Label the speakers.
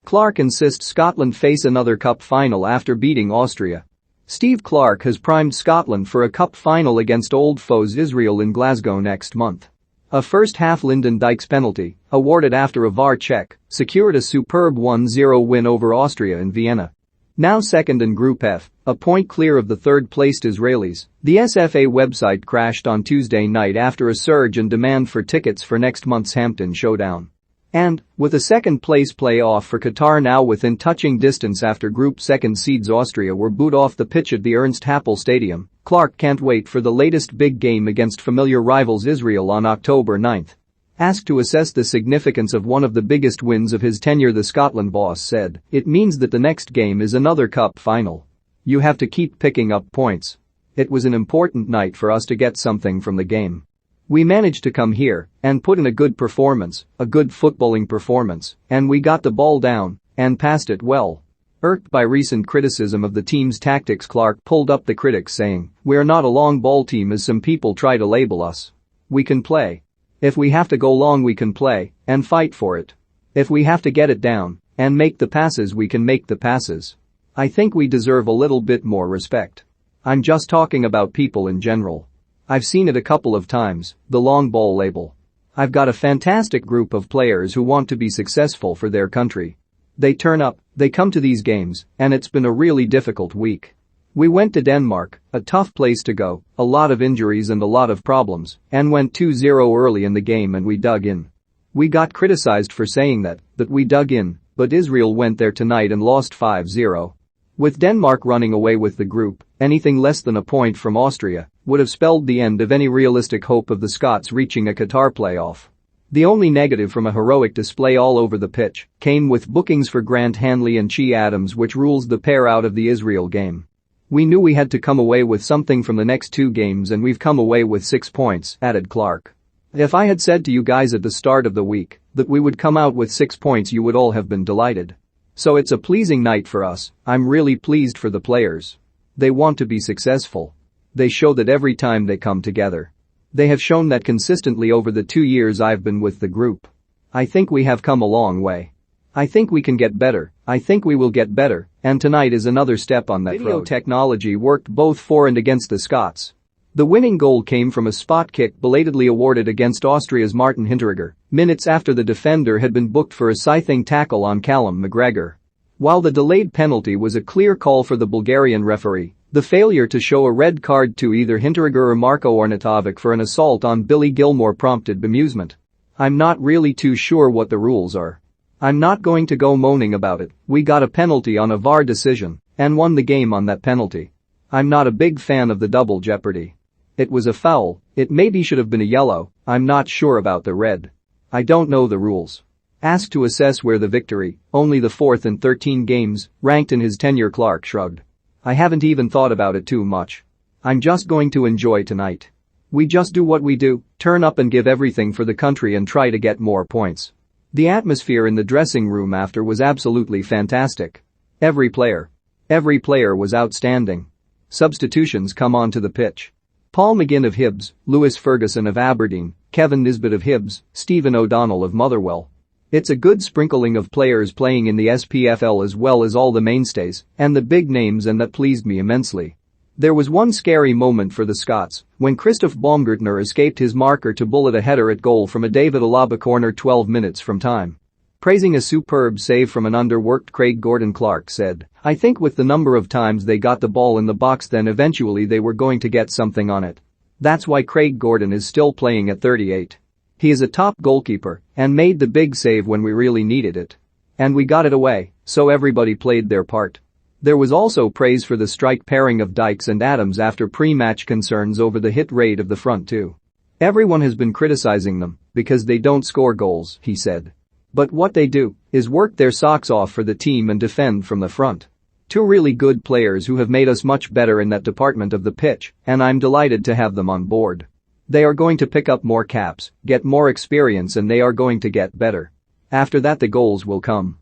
Speaker 1: Clarke insists Scotland face another cup final after beating Austria. Steve Clarke has primed Scotland for a cup final against old foes Israel in Glasgow next month. A first-half Lyndon Dykes penalty, awarded after a VAR check, secured a superb 1-0 win over Austria in Vienna. Now second in Group F, a point clear of the third-placed Israelis, the SFA website crashed on Tuesday night after a surge in demand for tickets for next month's Hampton showdown. And, with a second-place play-off for Qatar now within touching distance after Group second seeds Austria were booed off the pitch at the Ernst Happel Stadium, Clarke can't wait for the latest big game against familiar rivals Israel on October 9. Asked to assess the significance of one of the biggest wins of his tenure, the Scotland boss said, "It means that the next game is another cup final. You have to keep picking up points. It was an important night for us to get something from the game. We managed to come here and put in a good performance, a good footballing performance, and we got the ball down and passed it well." Irked by recent criticism of the team's tactics, Clarke pulled up the critics saying, "We're not a long ball team as some people try to label us. We can play. If we have to go long we can play and fight for it. If we have to get it down and make the passes we can make the passes. I think we deserve a little bit more respect. I'm just talking about people in general. I've seen it a couple of times, the long ball label. I've got a fantastic group of players who want to be successful for their country. They turn up, they come to these games, and it's been a really difficult week. We went to Denmark, a tough place to go, a lot of injuries and a lot of problems, and went 2-0 early in the game and we dug in. We got criticized for saying that we dug in, but Israel went there tonight and lost 5-0. With Denmark running away with the group, anything less than a point from Austria would have spelled the end of any realistic hope of the Scots reaching a Qatar playoff. The only negative from a heroic display all over the pitch came with bookings for Grant Hanley and Che Adams, which rules the pair out of the Israel game. We knew we had to come away with something from the next two games and we've come away with 6 points, added Clarke. If I had said to you guys at the start of the week that we would come out with 6 points, you would all have been delighted. So it's a pleasing night for us. I'm really pleased for the players. They want to be successful. They show that every time they come together. They have shown that consistently over the 2 years I've been with the group. I think we have come a long way. I think we can get better, I think we will get better, and tonight is another step on that road." Video technology worked both for and against the Scots. The winning goal came from a spot kick belatedly awarded against Austria's Martin Hinteregger, minutes after the defender had been booked for a scything tackle on Callum McGregor. While the delayed penalty was a clear call for the Bulgarian referee, the failure to show a red card to either Hinteregger or Marko Arnautovic for an assault on Billy Gilmore prompted bemusement. "I'm not really too sure what the rules are. I'm not going to go moaning about it. We got a penalty on a VAR decision and won the game on that penalty. I'm not a big fan of the double jeopardy. It was a foul, it maybe should have been a yellow, I'm not sure about the red. I don't know the rules." Asked to assess where the victory, only the fourth in 13 games, ranked in his tenure, Clarke shrugged. "I haven't even thought about it too much. I'm just going to enjoy tonight. We just do what we do, turn up and give everything for the country and try to get more points." The atmosphere in the dressing room after was absolutely fantastic. Every player was outstanding. Substitutions come onto the pitch. Paul McGinn of Hibs, Lewis Ferguson of Aberdeen, Kevin Nisbet of Hibs, Stephen O'Donnell of Motherwell. It's a good sprinkling of players playing in the SPFL as well as all the mainstays and the big names, and that pleased me immensely. There was one scary moment for the Scots when Christoph Baumgartner escaped his marker to bullet a header at goal from a David Alaba corner 12 minutes from time. Praising a superb save from an underworked Craig Gordon, Clarke said, "I think with the number of times they got the ball in the box then eventually they were going to get something on it. That's why Craig Gordon is still playing at 38. He is a top goalkeeper and made the big save when we really needed it. And we got it away, so everybody played their part." There was also praise for the strike pairing of Dykes and Adams after pre-match concerns over the hit rate of the front two. "Everyone has been criticizing them because they don't score goals," he said. "But what they do is work their socks off for the team and defend from the front. Two really good players who have made us much better in that department of the pitch, and I'm delighted to have them on board. They are going to pick up more caps, get more experience, and they are going to get better. After that the goals will come."